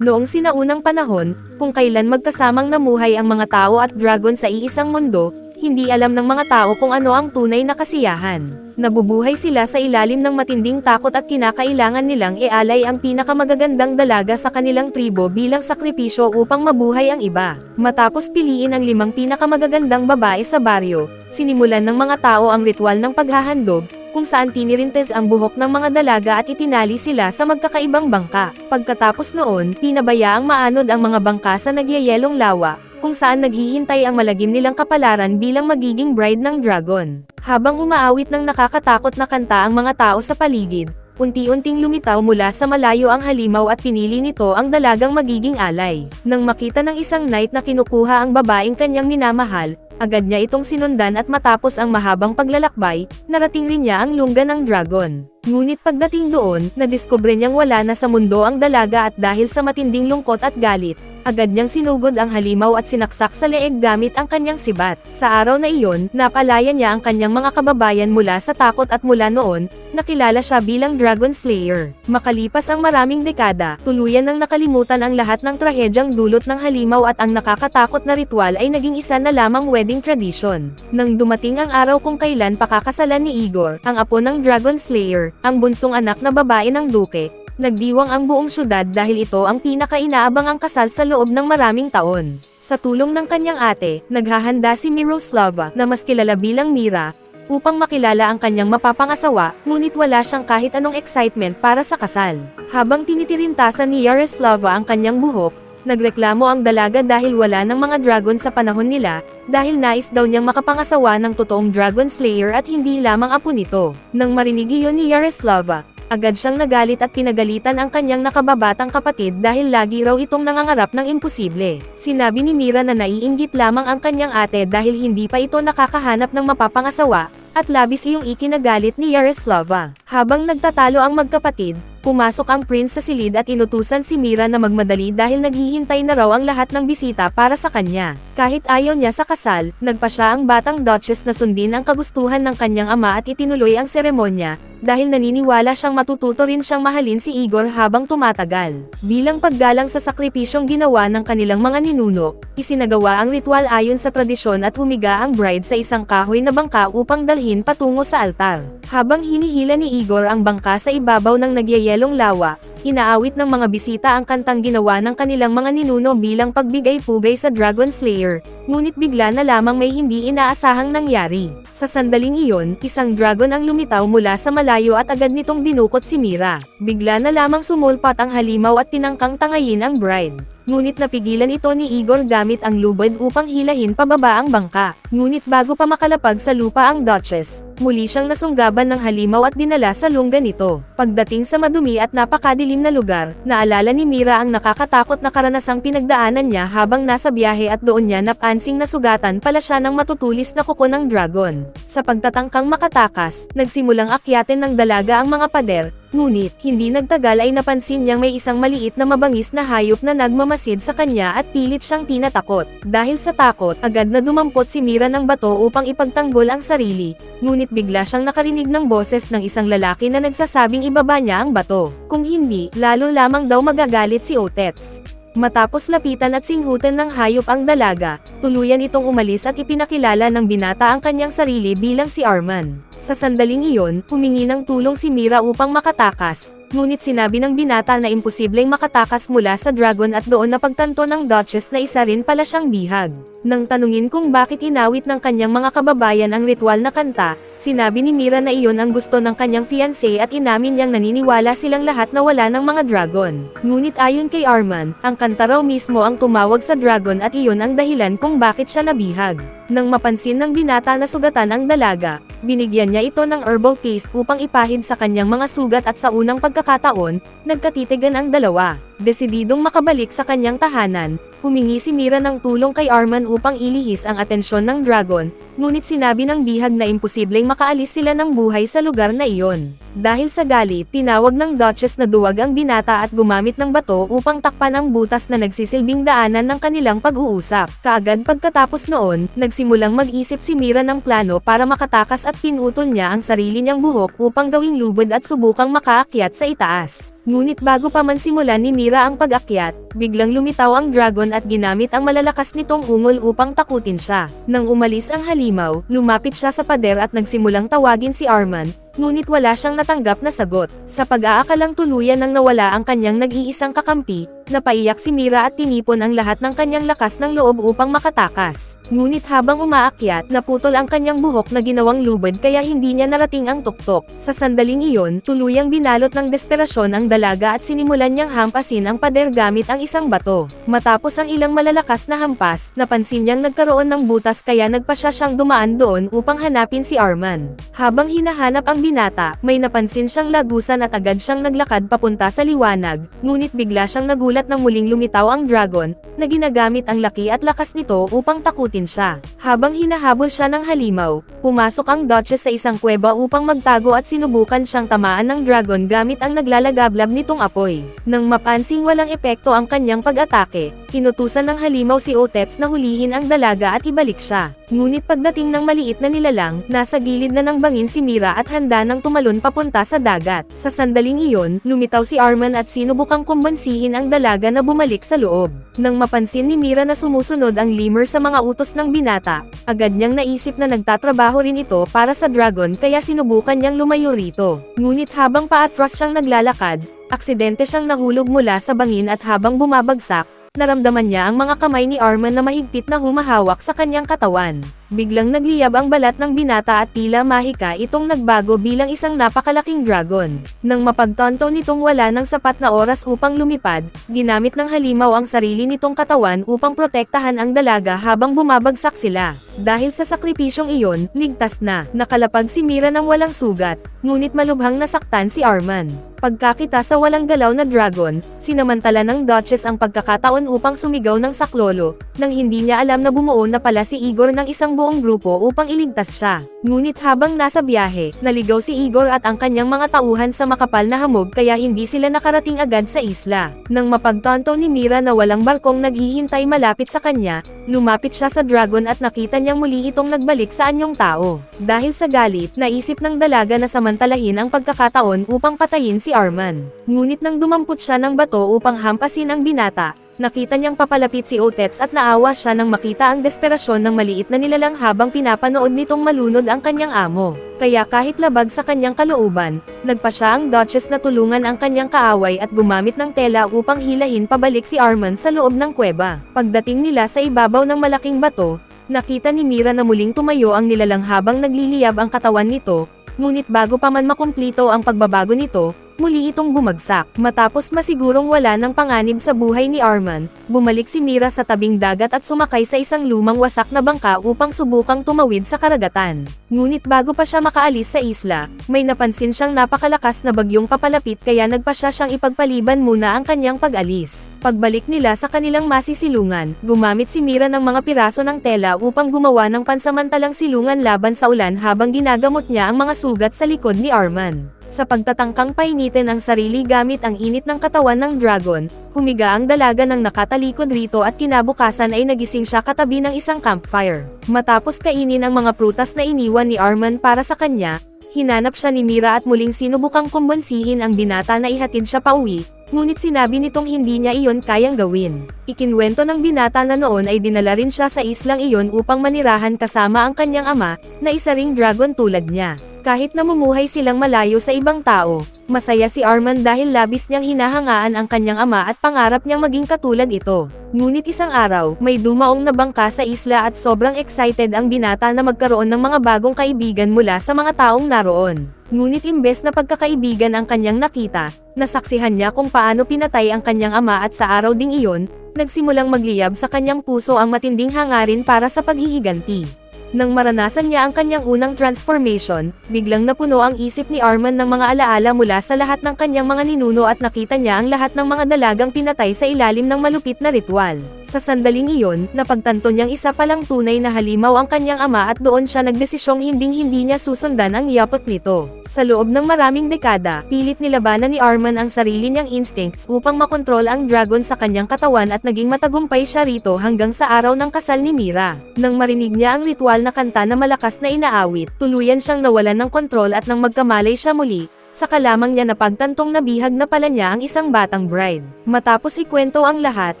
Noong sinaunang panahon, kung kailan magkasamang namuhay ang mga tao at dragon sa iisang mundo, hindi alam ng mga tao kung ano ang tunay na kasiyahan. Nabubuhay sila sa ilalim ng matinding takot at kinakailangan nilang ialay ang pinakamagagandang dalaga sa kanilang tribo bilang sakripisyo upang mabuhay ang iba. Matapos piliin ang 5 pinakamagagandang babae sa baryo, sinimulan ng mga tao ang ritual ng paghahandog, kung saan tinirintes ang buhok ng mga dalaga at itinali sila sa magkakaibang bangka. Pagkatapos noon, pinabayaang maanod ang mga bangka sa nagyayelong lawa, kung saan naghihintay ang malagim nilang kapalaran bilang magiging bride ng dragon. Habang umaawit ng nakakatakot na kanta ang mga tao sa paligid, unti-unting lumitaw mula sa malayo ang halimaw at pinili nito ang dalagang magiging alay. Nang makita ng isang knight na kinukuha ang babaeng kanyang minamahal, agad niya itong sinundan at matapos ang mahabang paglalakbay, narating rin niya ang lungga ng dragon. Ngunit pagdating doon, nadiskubre niyang wala na sa mundo ang dalaga at dahil sa matinding lungkot at galit, agad niyang sinugod ang halimaw at sinaksak sa leeg gamit ang kanyang sibat. Sa araw na iyon, napalaya niya ang kanyang mga kababayan mula sa takot at mula noon, nakilala siya bilang Dragon Slayer. Makalipas ang maraming dekada, tuluyan nang nakalimutan ang lahat ng trahedyang dulot ng halimaw at ang nakakatakot na ritual ay naging isa na lamang wedding tradition. Nang dumating ang araw kung kailan pakakasalan ni Igor, ang apo ng Dragon Slayer, ang bunsong anak na babae ng duke, nagdiwang ang buong syudad dahil ito ang pinaka-inaabangang kasal sa loob ng maraming taon. Sa tulong ng kanyang ate, naghahanda si Miroslava, na mas kilala bilang Mira, upang makilala ang kanyang mapapangasawa, ngunit wala siyang kahit anong excitement para sa kasal. Habang tinitirintasan ni Yaroslava ang kanyang buhok, nagreklamo ang dalaga dahil wala ng mga dragon sa panahon nila, dahil nais daw niyang makapangasawa ng totoong Dragon Slayer at hindi lamang apo nito. Nang marinig iyon ni Yaroslava, agad siyang nagalit at pinagalitan ang kanyang nakababatang kapatid dahil lagi raw itong nangangarap ng imposible. Sinabi ni Mira na naiinggit lamang ang kanyang ate dahil hindi pa ito nakakahanap ng mapapangasawa, at labis iyong ikinagalit ni Yaroslava. Habang nagtatalo ang magkapatid, pumasok ang prince sa silid at inutusan si Mira na magmadali dahil naghihintay na raw ang lahat ng bisita para sa kanya. Kahit ayaw niya sa kasal, nagpa siya ang batang duchess na sundin ang kagustuhan ng kanyang ama at itinuloy ang seremonya, dahil naniniwala siyang matututo rin siyang mahalin si Igor habang tumatagal. Bilang paggalang sa sakripisyong ginawa ng kanilang mga ninuno, isinagawa ang ritual ayon sa tradisyon at humiga ang bride sa isang kahoy na bangka upang dalhin patungo sa altar. Habang hinihila ni Igor ang bangka sa ibabaw ng nagyayelong lawa, inaawit ng mga bisita ang kantang ginawa ng kanilang mga ninuno bilang pagbigay-pugay sa Dragon Slayer, ngunit bigla na lamang may hindi inaasahang nangyari. Sa sandaling iyon, isang dragon ang lumitaw mula sa malayo at agad nitong dinukot si Mira. Bigla na lamang sumulpat ang halimaw at tinangkang tangayin ang bride. Ngunit napigilan ito ni Igor gamit ang lubid upang hilahin pababa ang bangka. Ngunit bago pa makalapag sa lupa ang Duchess, muli siyang nasunggaban ng halimaw at dinala sa lungga nito. Pagdating sa madumi at napakadilim na lugar, naalala ni Mira ang nakakatakot na karanasang pinagdaanan niya habang nasa biyahe at doon niya napansing nasugatan pala siya ng matutulis na kuko ng dragon. Sa pagtatangkang makatakas, nagsimulang akyatin ng dalaga ang mga pader, ngunit, hindi nagtagal ay napansin niyang may isang maliit na mabangis na hayop na nagmamasid sa kanya at pilit siyang tinatakot. Dahil sa takot, agad na dumampot si Mira ng bato upang ipagtanggol ang sarili, ngunit bigla siyang nakarinig ng boses ng isang lalaki na nagsasabing ibaba niya ang bato. Kung hindi, lalo lamang daw magagalit si Otets. Matapos lapitan at singhutan ng hayop ang dalaga, tuluyan itong umalis at ipinakilala ng binata ang kanyang sarili bilang si Arman. Sa sandaling iyon, humingi ng tulong si Mira upang makatakas, ngunit sinabi ng binata na imposibleng makatakas mula sa dragon at doon napagtanto ng Duchess na isa rin pala siyang bihag. Nang tanungin kung bakit inawit ng kanyang mga kababayan ang ritual na kanta, sinabi ni Mira na iyon ang gusto ng kanyang fiancé at inamin niyang naniniwala silang lahat na wala ng mga dragon. Ngunit ayon kay Arman, ang kanta raw mismo ang tumawag sa dragon at iyon ang dahilan kung bakit siya nabihag. Nang mapansin ng binata na sugatan ang dalaga, binigyan niya ito ng herbal paste upang ipahid sa kanyang mga sugat at sa unang pagkakataon, nagkatitigan ang dalawa. Desididong makabalik sa kanyang tahanan, humingi si Mira ng tulong kay Arman upang ilihis ang atensyon ng dragon, ngunit sinabi ng bihag na imposibleng makaalis sila ng buhay sa lugar na iyon. Dahil sa galit, tinawag ng Duchess na duwag ang binata at gumamit ng bato upang takpan ang butas na nagsisilbing daanan ng kanilang pag-uusap. Kaagad pagkatapos noon, nagsimulang mag-isip si Mira ng plano para makatakas at pinutol niya ang sarili niyang buhok upang gawing lubod at subukang makaakyat sa itaas. Ngunit bago pa man simulan ni Mira ang pag-akyat, biglang lumitaw ang dragon at ginamit ang malalakas nitong ungol upang takutin siya. Nang umalis ang halimaw, lumapit siya sa pader at nagsimulang tawagin si Arman, ngunit wala siyang natanggap na sagot. Sa pag-aakalang tuluyan nang nawala ang kanyang nag-iisang kakampi, napaiyak si Mira at tinipon ang lahat ng kanyang lakas ng loob upang makatakas. Ngunit habang umaakyat, naputol ang kanyang buhok na ginawang lubod kaya hindi niya narating ang tuktok. Sa sandaling iyon, tuluyang binalot ng desperasyon ang dalaga at sinimulan niyang hampasin ang pader gamit ang isang bato. Matapos ang ilang malalakas na hampas, napansin niyang nagkaroon ng butas kaya nagpasya siyang dumaan doon upang hanapin si Arman. Habang hinahanap ang binata, may napansin siyang lagusan at agad siyang naglakad papunta sa liwanag, ngunit bigla siyang nagulat nang muling lumitaw ang dragon, na ginagamit ang laki at lakas nito upang takutin siya. Habang hinahabol siya ng halimaw, pumasok ang Duchess sa isang kuweba upang magtago at sinubukan siyang tamaan ng dragon gamit ang naglalagablab nitong apoy. Nang mapansing walang epekto ang kanyang pag-atake, inutusan ng halimaw si Otets na hulihin ang dalaga at ibalik siya. Ngunit pagdating ng maliit na nilalang, nasa gilid na ng bangin si Mira at handa nang tumalon papunta sa dagat. Sa sandaling iyon, lumitaw si Arman at sinubukang kumbansihin ang dalaga na bumalik sa loob. Nang mapansin ni Mira na sumusunod ang lemur sa mga utos ng binata, agad niyang naisip na nagtatrabaho rin ito para sa dragon kaya sinubukan niyang lumayo rito. Ngunit habang paatras siyang naglalakad, aksidente siyang nahulog mula sa bangin at habang bumabagsak, naramdaman niya ang mga kamay ni Arman na mahigpit na humahawak sa kanyang katawan. Biglang nagliyab ang balat ng binata at tila mahika itong nagbago bilang isang napakalaking dragon. Nang mapagtanto nitong wala ng sapat na oras upang lumipad, ginamit ng halimaw ang sarili nitong katawan upang protektahan ang dalaga habang bumabagsak sila. Dahil sa sakripisyong iyon, ligtas na. Nakalapag si Mira ng walang sugat, ngunit malubhang nasaktan si Arman. Pagkakita sa walang galaw na dragon, sinamantala ng Duchess ang pagkakataon upang sumigaw ng saklolo, nang hindi niya alam na bumuo na pala si Igor ng isang buong grupo upang iligtas siya. Ngunit habang nasa biyahe, naligaw si Igor at ang kanyang mga tauhan sa makapal na hamog kaya hindi sila nakarating agad sa isla. Nang mapagtanto ni Mira na walang barkong naghihintay malapit sa kanya, lumapit siya sa dragon at nakita niyang muli itong nagbalik sa anyong tao. Dahil sa galit, naisip ng dalaga na samantalahin ang pagkakataon upang patayin si Arman. Ngunit nang dumampot siya ng bato upang hampasin ang binata, nakita niyang papalapit si Otets at naawa siya nang makita ang desperasyon ng maliit na nilalang habang pinapanood nitong malunod ang kanyang amo. Kaya kahit labag sa kanyang kalooban, nagpa siya ang Duchess na tulungan ang kanyang kaaway at gumamit ng tela upang hilahin pabalik si Arman sa loob ng kuweba. Pagdating nila sa ibabaw ng malaking bato, nakita ni Mira na muling tumayo ang nilalang habang nagliliyab ang katawan nito, ngunit bago pa man makumplito ang pagbabago nito, muli itong bumagsak. Matapos masigurong wala ng panganib sa buhay ni Arman, bumalik si Mira sa tabing dagat at sumakay sa isang lumang wasak na bangka upang subukang tumawid sa karagatan. Ngunit bago pa siya makaalis sa isla, may napansin siyang napakalakas na bagyong papalapit kaya nagpa siya siyang ipagpaliban muna ang kanyang pag-alis. Pagbalik nila sa kanilang masisilungan, gumamit si Mira ng mga piraso ng tela upang gumawa ng pansamantalang silungan laban sa ulan habang ginagamot niya ang mga sugat sa likod ni Arman. Sa pagtatangkang painitin ang sarili gamit ang init ng katawan ng dragon, humiga ang dalaga ng nakatalikod rito at kinabukasan ay nagising siya katabi ng isang campfire. Matapos kainin ang mga prutas na iniwan ni Arman para sa kanya, hinanap siya ni Mira at muling sinubukang kumbonsihin ang binata na ihatid siya pauwi, ngunit sinabi nitong hindi niya iyon kayang gawin. Ikinwento ng binata na noon ay dinala rin siya sa islang iyon upang manirahan kasama ang kanyang ama, na isa ring dragon tulad niya. Kahit namumuhay silang malayo sa ibang tao, masaya si Arman dahil labis niyang hinahangaan ang kanyang ama at pangarap niyang maging katulad ito. Ngunit isang araw, may dumaong na bangka sa isla at sobrang excited ang binata na magkaroon ng mga bagong kaibigan mula sa mga taong naroon. Ngunit imbes na pagkakaibigan ang kanyang nakita, nasaksihan niya kung paano pinatay ang kanyang ama at sa araw ding iyon, nagsimulang magliyab sa kanyang puso ang matinding hangarin para sa paghihiganti. Nang maranasan niya ang kanyang unang transformation, biglang napuno ang isip ni Arman ng mga alaala mula sa lahat ng kanyang mga ninuno at nakita niya ang lahat ng mga dalagang pinatay sa ilalim ng malupit na ritual. Sa sandaling iyon, napagtanto niyang isa palang tunay na halimaw ang kanyang ama at doon siya nagdesisyong hinding-hindi niya susundan ang yapot nito. Sa loob ng maraming dekada, pilit nilabanan ni Arman ang sarili niyang instincts upang makontrol ang dragon sa kanyang katawan at naging matagumpay siya rito hanggang sa araw ng kasal ni Mira. Nang marinig niya ang ritual na kanta na malakas na inaawit, tuluyan siyang nawalan ng kontrol at nang magkamalay siya muli, saka lamang niya napagtantong nabihag na pala niya ang isang batang bride. Matapos ikwento ang lahat,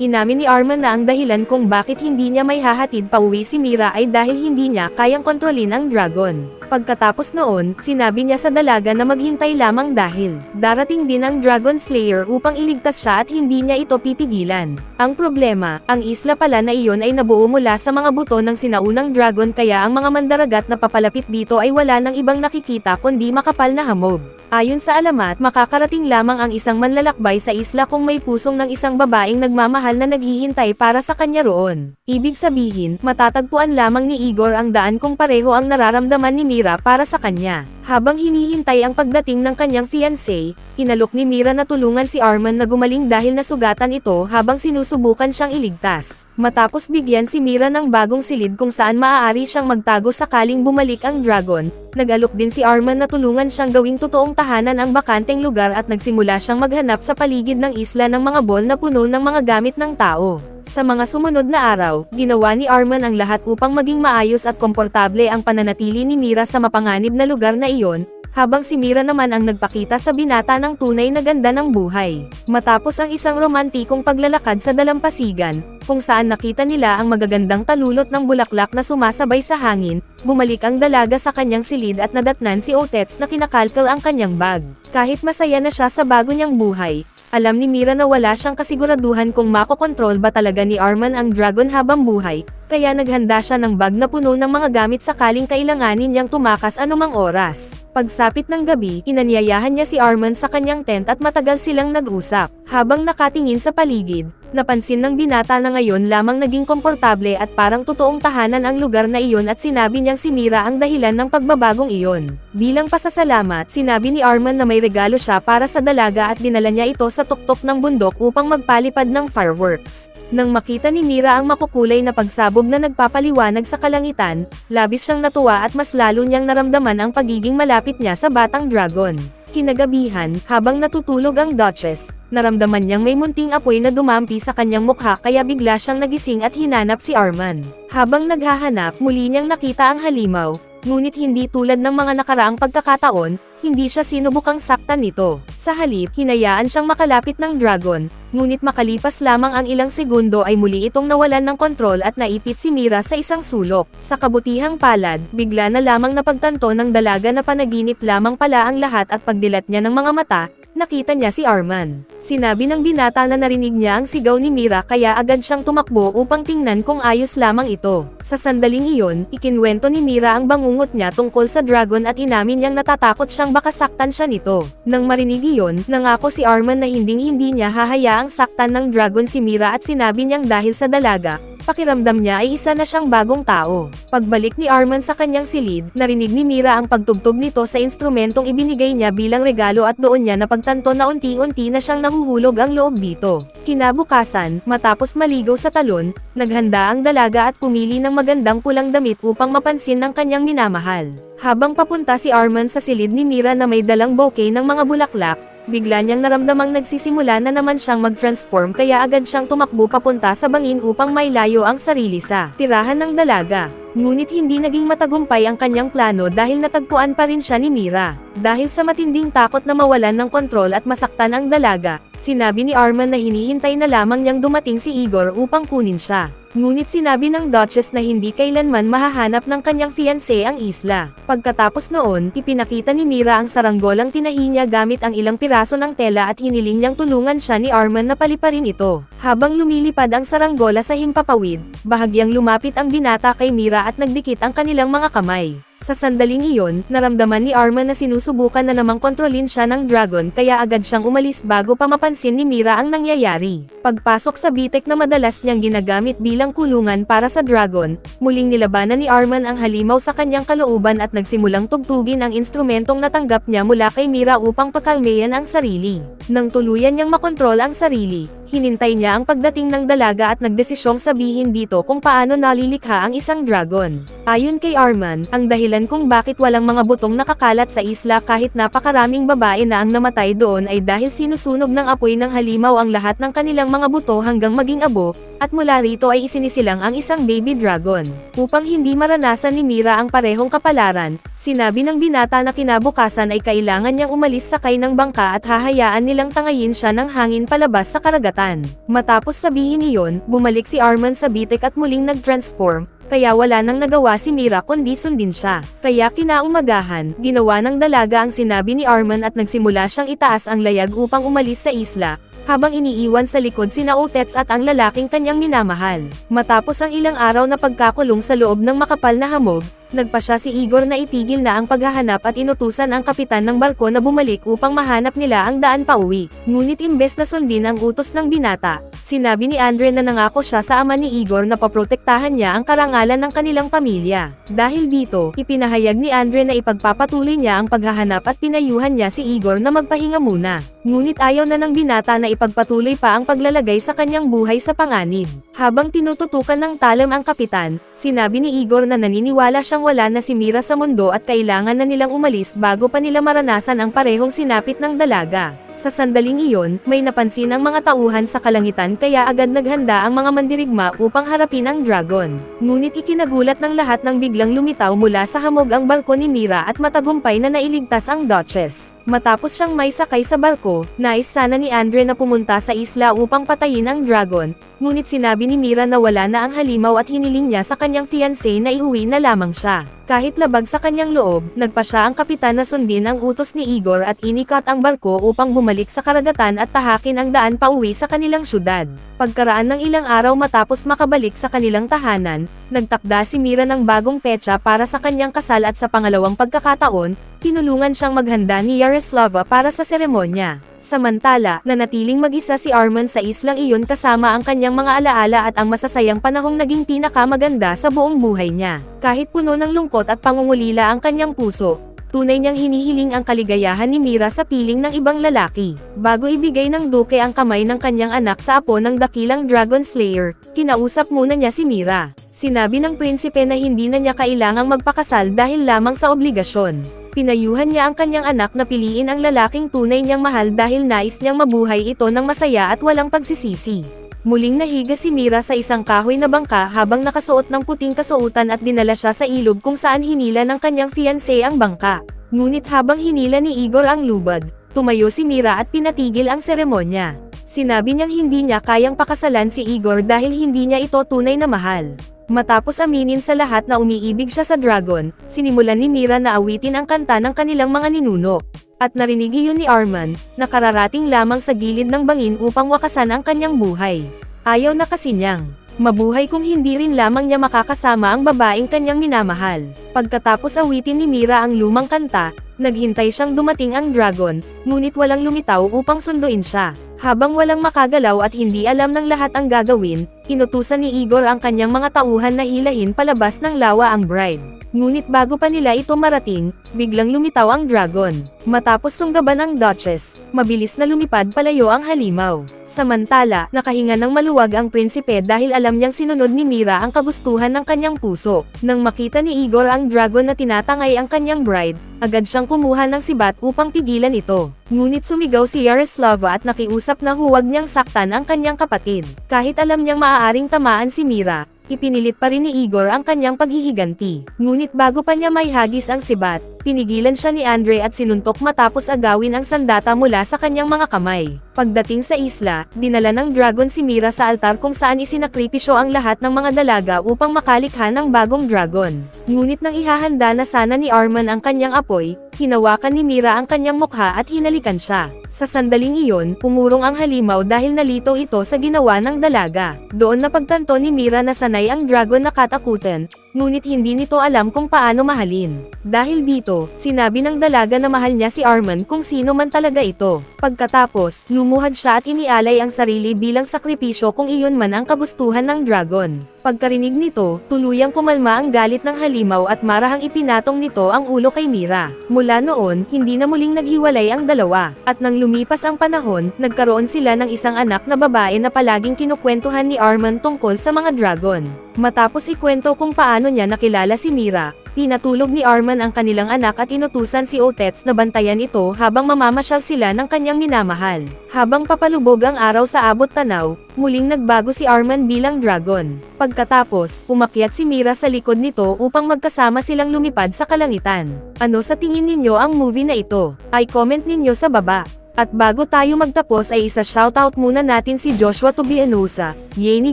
inamin ni Arman na ang dahilan kung bakit hindi niya may hahatid pauwi si Mira ay dahil hindi niya kayang kontrolin ang dragon. Pagkatapos noon, sinabi niya sa dalaga na maghintay lamang dahil darating din ang Dragon Slayer upang iligtas siya at hindi niya ito pipigilan. Ang problema, ang isla pala na iyon ay nabuo mula sa mga buto ng sinaunang dragon kaya ang mga mandaragat na papalapit dito ay wala ng ibang nakikita kundi makapal na hamog. Ayon sa alamat, makakarating lamang ang isang manlalakbay sa isla kung may pusong ng isang babaeng nagmamahal na naghihintay para sa kanya roon. Ibig sabihin, matatagpuan lamang ni Igor ang daan kung pareho ang nararamdaman ni Mira para sa kanya. Habang hinihintay ang pagdating ng kanyang fiancé, inalok ni Mira na tulungan si Arman na gumaling dahil nasugatan ito habang sinusubukan siyang iligtas. Matapos bigyan si Mira ng bagong silid kung saan maaari siyang magtago sakaling bumalik ang dragon, nag-alok din si Arman na tulungan siyang gawing totoong tahanan ang bakanteng lugar at nagsimula siyang maghanap sa paligid ng isla ng mga ball na puno ng mga gamit ng tao. Sa mga sumunod na araw, ginawa ni Arman ang lahat upang maging maayos at komportable ang pananatili ni Mira sa mapanganib na lugar na iyon, habang si Mira naman ang nagpakita sa binata ng tunay na ganda ng buhay. Matapos ang isang romantikong paglalakad sa dalampasigan, kung saan nakita nila ang magagandang talulot ng bulaklak na sumasabay sa hangin, bumalik ang dalaga sa kanyang silid at nadatnan si Otets na kinakalkal ang kanyang bag. Kahit masaya na siya sa bago niyang buhay, alam ni Mira na wala siyang kasiguraduhan kung makokontrol ba talaga ni Arman ang dragon habang buhay, kaya naghanda siya ng bag na puno ng mga gamit sakaling kailanganin niyang tumakas anumang oras. Pagsapit ng gabi, inanyayahan niya si Arman sa kanyang tent at matagal silang nag-usap. Habang nakatingin sa paligid, napansin ng binata na ngayon lamang naging komportable at parang totoong tahanan ang lugar na iyon at sinabi niyang si Mira ang dahilan ng pagbabagong iyon. Bilang pasasalamat, sinabi ni Arman na may regalo siya para sa dalaga at dinala niya ito sa tuktok ng bundok upang magpalipad ng fireworks. Nang makita ni Mira ang makukulay na pagsabog na nagpapaliwanag sa kalangitan, labis siyang natuwa at mas lalo niyang naramdaman ang pagiging malapit niya sa batang dragon. Kinagabihan, habang natutulog ang Duchess, naramdaman niyang may munting apoy na dumampi sa kanyang mukha kaya bigla siyang nagising at hinanap si Arman. Habang naghahanap, muli niyang nakita ang halimaw, ngunit hindi tulad ng mga nakaraang pagkakataon, hindi siya sinubukang saktan nito. Sa halip, hinayaan siyang makalapit ng dragon, ngunit makalipas lamang ang ilang segundo ay muli itong nawalan ng kontrol at naipit si Mira sa isang sulok. Sa kabutihang palad, bigla na lamang napagtanto ng dalaga na panaginip lamang pala ang lahat at pagdilat niya ng mga mata, nakita niya si Arman. Sinabi ng binata na narinig niya ang sigaw ni Mira kaya agad siyang tumakbo upang tingnan kung ayos lamang ito. Sa sandaling iyon, ikinwento ni Mira ang bangungot niya tungkol sa dragon at inamin niyang natatakot siyang baka saktan siya nito. Nang marinig iyon, nangako si Arman na hinding-hindi niya hahayaang saktan ng dragon si Mira at sinabi niyang dahil sa dalaga, pakiramdam niya ay isa na siyang bagong tao. Pagbalik ni Arman sa kanyang silid, narinig ni Mira ang pagtugtog nito sa instrumentong ibinigay niya bilang regalo at doon niya napagtanto na unti-unti na siyang nahuhulog ang loob dito. Kinabukasan, matapos maligaw sa talon, naghanda ang dalaga at pumili ng magandang pulang damit upang mapansin ng kanyang minamahal. Habang papunta si Arman sa silid ni Mira na may dalang bouquet ng mga bulaklak, bigla niyang naramdamang nagsisimula na naman siyang mag-transform kaya agad siyang tumakbo papunta sa bangin upang mailayo ang sarili sa tirahan ng dalaga. Ngunit hindi naging matagumpay ang kanyang plano dahil natagpuan pa rin siya ni Mira. Dahil sa matinding takot na mawalan ng kontrol at masaktan ang dalaga, sinabi ni Arman na hinihintay na lamang niyang dumating si Igor upang kunin siya. Ngunit sinabi ng Duchess na hindi kailanman mahahanap ng kanyang fiancé ang isla. Pagkatapos noon, ipinakita ni Mira ang saranggolang tinahi niya gamit ang ilang piraso ng tela at hiniling niyang tulungan siya ni Arman na paliparin ito. Habang lumilipad ang saranggola sa himpapawid, bahagyang lumapit ang binata kay Mira at nagdikit ang kanilang mga kamay. Sa sandaling iyon, naramdaman ni Arman na sinusubukan na namang kontrolin siya ng dragon kaya agad siyang umalis bago pa mapansin ni Mira ang nangyayari. Pagpasok sa bitek na madalas niyang ginagamit bilang kulungan para sa dragon, muling nilabanan ni Arman ang halimaw sa kanyang kalooban at nagsimulang tugtugin ang instrumentong natanggap niya mula kay Mira upang pakalmeyan ang sarili. Nang tuluyan niyang makontrol ang sarili, hinintay niya ang pagdating ng dalaga at nagdesisyong sabihin dito kung paano nalilikha ang isang dragon. Ayon kay Arman, ang dahilan kung bakit walang mga butong nakakalat sa isla kahit napakaraming babae na ang namatay doon ay dahil sinusunog ng apoy ng halimaw ang lahat ng kanilang mga buto hanggang maging abo, at mula rito ay isinisilang ang isang baby dragon. Upang hindi maranasan ni Mira ang parehong kapalaran, sinabi ng binata na kinabukasan ay kailangan niyang umalis sakay ng bangka at hahayaan nilang tangayin siya ng hangin palabas sa karagatan. Matapos sabihin iyon, bumalik si Arman sa bitek at muling nag-transform, kaya wala nang nagawa si Mira kundi sundin siya. Kaya kinaumagahan, ginawa ng dalaga ang sinabi ni Arman at nagsimula siyang itaas ang layag upang umalis sa isla, habang iniiwan sa likod sina Otets at ang lalaking kanyang minamahal. Matapos ang ilang araw na pagkakulong sa loob ng makapal na hamog, nagpasya si Igor na itigil na ang paghahanap at inutusan ang kapitan ng barko na bumalik upang mahanap nila ang daan pauwi. Ngunit imbes na sundin ang utos ng binata, sinabi ni Andre na nangako siya sa ama ni Igor na paprotektahan niya ang karangalan ng kanilang pamilya. Dahil dito, ipinahayag ni Andre na ipagpapatuloy niya ang paghahanap at pinayuhan niya si Igor na magpahinga muna. Ngunit ayaw na ng binata na ipagpatuloy pa ang paglalagay sa kanyang buhay sa panganib. Habang tinututukan ng talam ang kapitan, sinabi ni Igor na naniniwala siyang wala na si Mira sa mundo at kailangan na nilang umalis bago pa nila maranasan ang parehong sinapit ng dalaga. Sa sandaling iyon, may napansin ang mga tauhan sa kalangitan kaya agad naghanda ang mga mandirigma upang harapin ang dragon. Ngunit ikinagulat ng lahat nang biglang lumitaw mula sa hamog ang barko ni Mira at matagumpay na nailigtas ang Duchess. Matapos siyang may sakay sa barko, nais sana ni Andre na pumunta sa isla upang patayin ang dragon, ngunit sinabi ni Mira na wala na ang halimaw at hiniling niya sa kanyang fiancé na iuwi na lamang siya. Kahit labag sa kanyang loob, nagpasya ang kapitan na sundin ang utos ni Igor at inikat ang barko upang bumalik sa karagatan at tahakin ang daan pauwi sa kanilang syudad. Pagkaraan ng ilang araw matapos makabalik sa kanilang tahanan, nagtakda si Mira ng bagong petsa para sa kanyang kasal at sa pangalawang pagkakataon, tinulungan siyang maghanda ni Yaroslava para sa seremonya. Samantala, nanatiling mag-isa si Arman sa islang iyon kasama ang kanyang mga alaala at ang masasayang panahong naging pinakamaganda sa buong buhay niya. Kahit puno ng lungkot at pangungulila ang kanyang puso, tunay niyang hinihiling ang kaligayahan ni Mira sa piling ng ibang lalaki. Bago ibigay ng duke ang kamay ng kanyang anak sa apo ng dakilang Dragon Slayer, kinausap muna niya si Mira. Sinabi ng prinsipe na hindi na niya kailangang magpakasal dahil lamang sa obligasyon. Pinayuhan niya ang kanyang anak na piliin ang lalaking tunay niyang mahal dahil nais niyang mabuhay ito ng masaya at walang pagsisisi. Muling nahiga si Mira sa isang kahoy na bangka habang nakasuot ng puting kasuotan at dinala siya sa ilog kung saan hinila ng kanyang fiancé ang bangka. Ngunit habang hinila ni Igor ang lubad, tumayo si Mira at pinatigil ang seremonya. Sinabi niyang hindi niya kayang pakasalan si Igor dahil hindi niya ito tunay na mahal. Matapos aminin sa lahat na umiibig siya sa dragon, sinimulan ni Mira na awitin ang kanta ng kanilang mga ninuno. At narinig iyon ni Arman, na kararating lamang sa gilid ng bangin upang wakasan ang kanyang buhay. Ayaw na kasi niyang mabuhay kung hindi rin lamang niya makakasama ang babaeng kanyang minamahal. Pagkatapos awitin ni Mira ang lumang kanta, naghintay siyang dumating ang dragon, ngunit walang lumitaw upang sunduin siya. Habang walang makagalaw at hindi alam ng lahat ang gagawin, inutusan ni Igor ang kanyang mga tauhan na hilahin palabas ng lawa ang bride. Ngunit bago pa nila ito marating, biglang lumitaw ang dragon. Matapos sunggaban ang Duchess, mabilis na lumipad palayo ang halimaw. Samantala, nakahinga ng maluwag ang prinsipe dahil alam niyang sinunod ni Mira ang kagustuhan ng kanyang puso. Nang makita ni Igor ang dragon na tinatangay ang kanyang bride, agad siyang kumuha ng sibat upang pigilan ito. Ngunit sumigaw si Yaroslava at nakiusap na huwag niyang saktan ang kanyang kapatid. Kahit alam niyang maaaring tamaan si Mira, ipinilit pa rin ni Igor ang kanyang paghihiganti. Ngunit bago pa niya maihagis ang sibat, pinigilan siya ni Andre at sinuntok matapos agawin ang sandata mula sa kanyang mga kamay. Pagdating sa isla, dinala ng dragon si Mira sa altar kung saan isinakripisyo ang lahat ng mga dalaga upang makalikha ng bagong dragon. Ngunit nang ihahanda na sana ni Arman ang kanyang apoy, hinawakan ni Mira ang kanyang mukha at hinalikan siya. Sa sandaling iyon, umurong ang halimaw dahil nalito ito sa ginawa ng dalaga. Doon napagtanto ni Mira na sanay ang dragon na katakutan, ngunit hindi nito alam kung paano mahalin. Dahil dito, sinabi ng dalaga na mahal niya si Arman kung sino man talaga ito. Pagkatapos, lumuhad siya at inialay ang sarili bilang sakripisyo kung iyon man ang kagustuhan ng dragon. Pagkarinig nito, tuluyang kumalma ang galit ng halimaw at marahang ipinatong nito ang ulo kay Mira. Mula noon, hindi na muling naghiwalay ang dalawa, at nang lumipas ang panahon, nagkaroon sila ng isang anak na babae na palaging kinukwentuhan ni Arman tungkol sa mga dragon. Matapos ikwento kung paano niya nakilala si Mira, pinatulog ni Arman ang kanilang anak at inutusan si Otets na bantayan ito habang mamamasyal sila ng kanyang minamahal. Habang papalubog ang araw sa abot tanaw, muling nagbago si Arman bilang dragon. Pagkatapos, umakyat si Mira sa likod nito upang magkasama silang lumipad sa kalangitan. Ano sa tingin ninyo ang movie na ito? Ay comment ninyo sa baba. At bago tayo magtapos ay isa-shoutout muna natin si Joshua Tubianosa, Yeni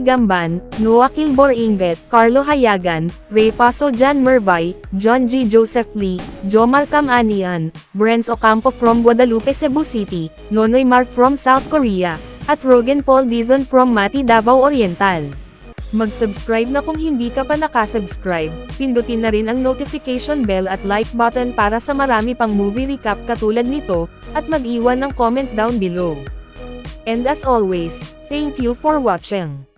Gamban, Noah Kilbor Inget, Carlo Hayagan, Ray Paso Jan Mervay, John G. Joseph Lee, Jomar Kamanian, Brens Ocampo from Guadalupe, Cebu City, Nonoy Mar from South Korea, at Rogan Paul Dizon from Mati, Davao Oriental. Mag-subscribe na kung hindi ka pa nakasubscribe, pindutin na rin ang notification bell at like button para sa marami pang movie recap katulad nito, at mag-iwan ng comment down below. And as always, thank you for watching.